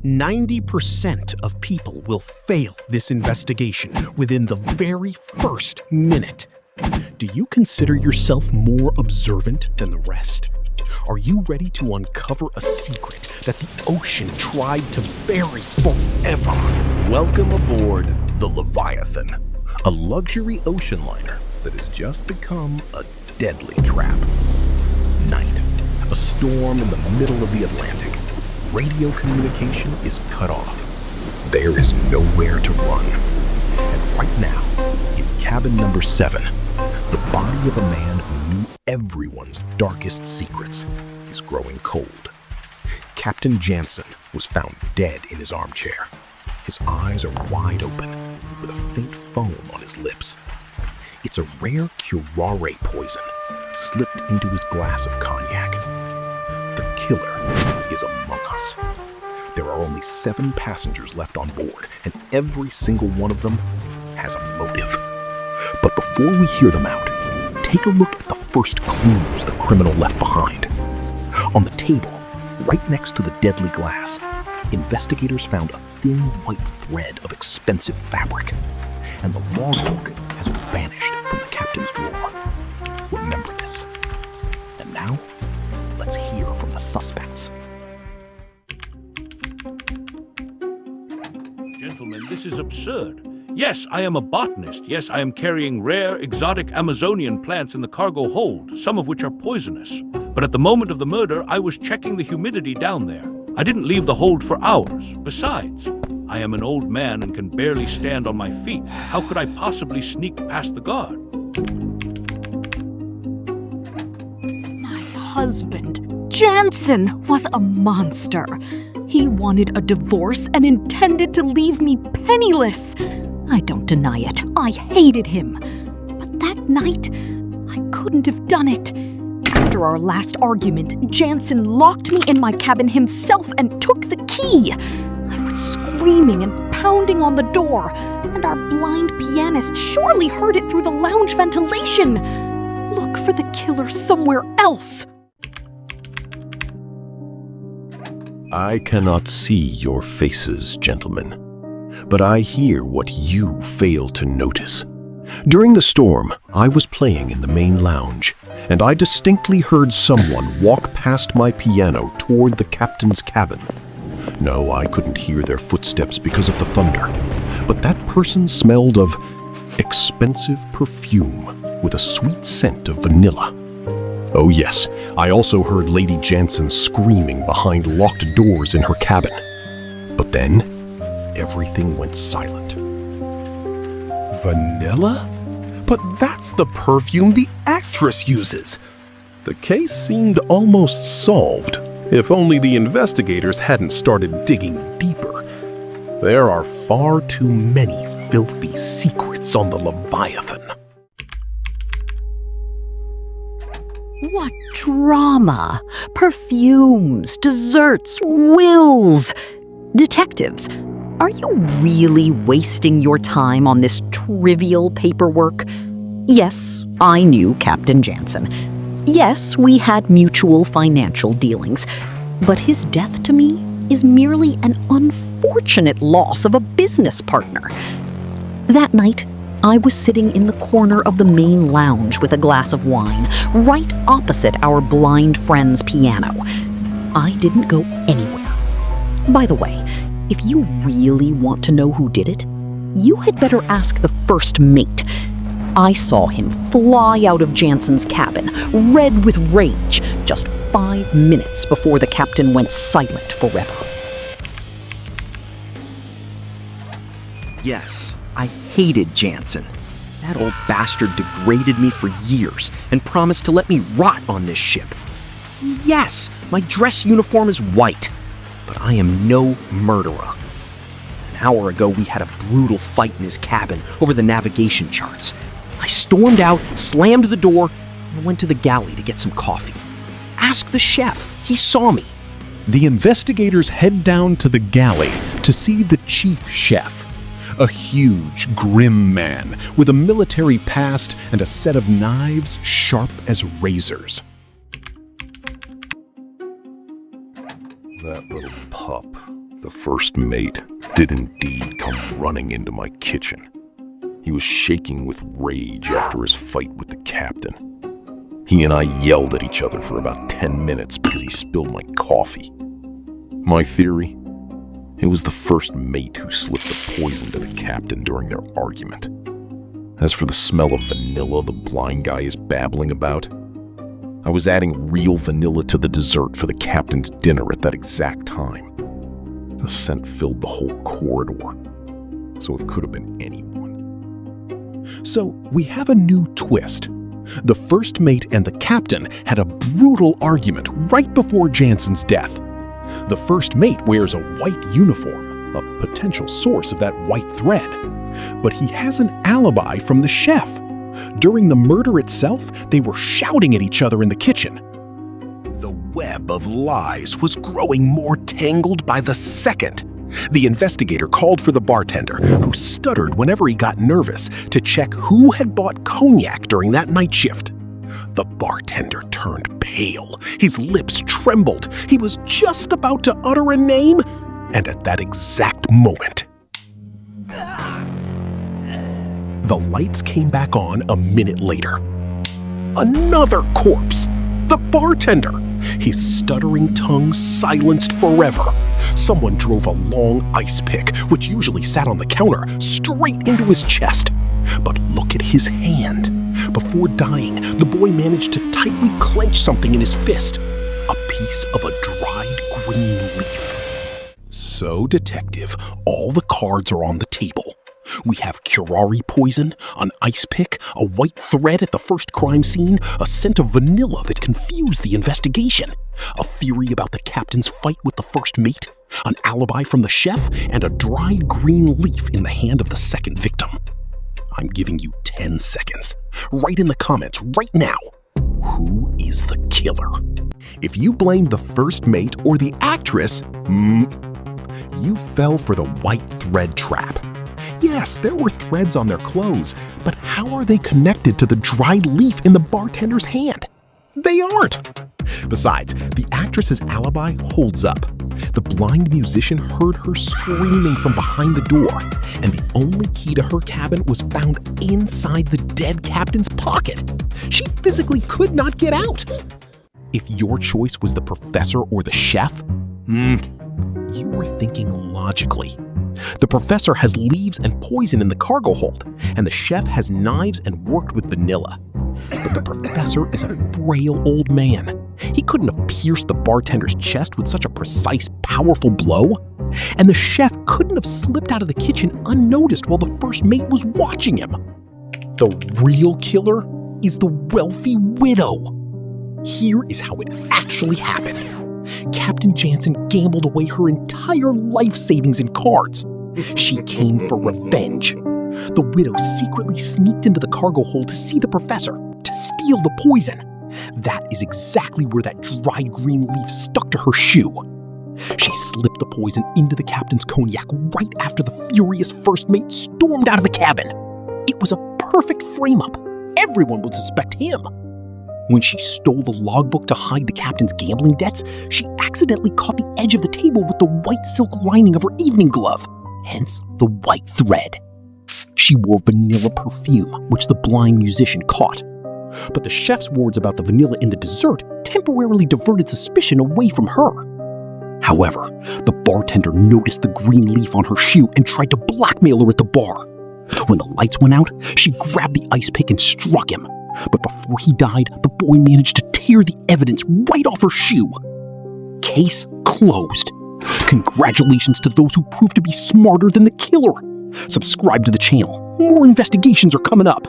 90% of people will fail this investigation within the very first minute. Do you consider yourself more observant than the rest? Are you ready to uncover a secret that the ocean tried to bury forever? Welcome aboard the Leviathan, a luxury ocean liner that has just become a deadly trap. Night, a storm in the middle of the Atlantic. Radio communication is cut off. There is nowhere to run. And right now, in cabin number 7, the body of a man who knew everyone's darkest secrets is growing cold. Captain Jansen was found dead in his armchair. His eyes are wide open, with a faint foam on his lips. It's a rare curare poison slipped into his glass of cognac. The killer is among us. There are only 7 passengers left on board, and every single one of them has a motive. But before we hear them out, take a look at the first clues the criminal left behind. On the table, right next to the deadly glass, investigators found a thin white thread of expensive fabric, and the logbook has vanished from the captain's drawer. Remember this. And now, let's hear from the suspects. Gentlemen, this is absurd. Yes, I am a botanist. Yes, I am carrying rare, exotic Amazonian plants in the cargo hold, some of which are poisonous. But at the moment of the murder, I was checking the humidity down there. I didn't leave the hold for hours. Besides, I am an old man and can barely stand on my feet. How could I possibly sneak past the guard? My husband, Jansen, was a monster. He wanted a divorce and intended to leave me penniless. I don't deny it. I hated him. But that night, I couldn't have done it. After our last argument, Jansen locked me in my cabin himself and took the key. I was screaming and pounding on the door, and our blind pianist surely heard it through the lounge ventilation. Look for the killer somewhere else. I cannot see your faces, gentlemen, but I hear what you fail to notice. During the storm, I was playing in the main lounge, and I distinctly heard someone walk past my piano toward the captain's cabin. No, I couldn't hear their footsteps because of the thunder, but that person smelled of expensive perfume with a sweet scent of vanilla. Oh yes, I also heard Lady Jansen screaming behind locked doors in her cabin. But then, everything went silent. Vanilla? But that's the perfume the actress uses. The case seemed almost solved, if only the investigators hadn't started digging deeper. There are far too many filthy secrets on the Leviathan. What drama! Perfumes, desserts, wills! Detectives, are you really wasting your time on this trivial paperwork? Yes, I knew Captain Jansen. Yes, we had mutual financial dealings. But his death to me is merely an unfortunate loss of a business partner. That night, I was sitting in the corner of the main lounge with a glass of wine, right opposite our blind friend's piano. I didn't go anywhere. By the way, if you really want to know who did it, you had better ask the first mate. I saw him fly out of Jansen's cabin, red with rage, just 5 minutes before the captain went silent forever. Yes, I hated Jansen. That old bastard degraded me for years and promised to let me rot on this ship. Yes, my dress uniform is white, but I am no murderer. An hour ago, we had a brutal fight in his cabin over the navigation charts. I stormed out, slammed the door, and went to the galley to get some coffee. Ask the chef. He saw me. The investigators head down to the galley to see the chief chef, a huge, grim man with a military past and a set of knives sharp as razors. That little pup The first mate did indeed come running into my kitchen. He was shaking with rage after his fight with the captain. He and I yelled at each other for about 10 minutes because he spilled my coffee. My theory? It was the first mate who slipped the poison to the captain during their argument. As for the smell of vanilla the blind guy is babbling about, I was adding real vanilla to the dessert for the captain's dinner at that exact time. The scent filled the whole corridor, so it could have been anyone. So we have a new twist. The first mate and the captain had a brutal argument right before Jansen's death. The first mate wears a white uniform, a potential source of that white thread. But he has an alibi from the chef. During the murder itself, they were shouting at each other in the kitchen. The web of lies was growing more tangled by the second. The investigator called for the bartender, who stuttered whenever he got nervous, to check who had bought cognac during that night shift. The bartender turned pale. His lips trembled. He was just about to utter a name, and at that exact moment, the lights came back on a minute later. Another corpse! The bartender! His stuttering tongue silenced forever. Someone drove a long ice pick, which usually sat on the counter, straight into his chest. But look at his hand. Before dying, the boy managed to tightly clench something in his fist. A piece of a dried green leaf. So, detective, all the cards are on the table. We have curare poison, an ice pick, a white thread at the first crime scene, a scent of vanilla that confused the investigation, a theory about the captain's fight with the first mate, an alibi from the chef, and a dried green leaf in the hand of the second victim. I'm giving you 10 seconds. Write in the comments right now, who is the killer? If you blame the first mate or the actress, you fell for the white thread trap. Yes, there were threads on their clothes, but how are they connected to the dried leaf in the bartender's hand? They aren't. Besides, the actress's alibi holds up. The blind musician heard her screaming from behind the door, and the only key to her cabin was found inside the dead captain's pocket. She physically could not get out. If your choice was the professor or the chef, you were thinking logically. The professor has leaves and poison in the cargo hold, and the chef has knives and worked with vanilla. But the professor is a frail old man. He couldn't have pierced the bartender's chest with such a precise, powerful blow. And the chef couldn't have slipped out of the kitchen unnoticed while the first mate was watching him. The real killer is the wealthy widow. Here is how it actually happened. Captain Jansen gambled away her entire life savings in cards. She came for revenge. The widow secretly sneaked into the cargo hold to see the professor, to steal the poison. That is exactly where that dried green leaf stuck to her shoe. She slipped the poison into the captain's cognac right after the furious first mate stormed out of the cabin. It was a perfect frame-up. Everyone would suspect him. When she stole the logbook to hide the captain's gambling debts, she accidentally caught the edge of the table with the white silk lining of her evening glove, hence the white thread. She wore vanilla perfume, which the blind musician caught. But the chef's words about the vanilla in the dessert temporarily diverted suspicion away from her. However, the bartender noticed the green leaf on her shoe and tried to blackmail her at the bar. When the lights went out, she grabbed the ice pick and struck him. But before he died, the boy managed to tear the evidence right off her shoe. Case closed. Congratulations to those who proved to be smarter than the killer. Subscribe to the channel. More investigations are coming up.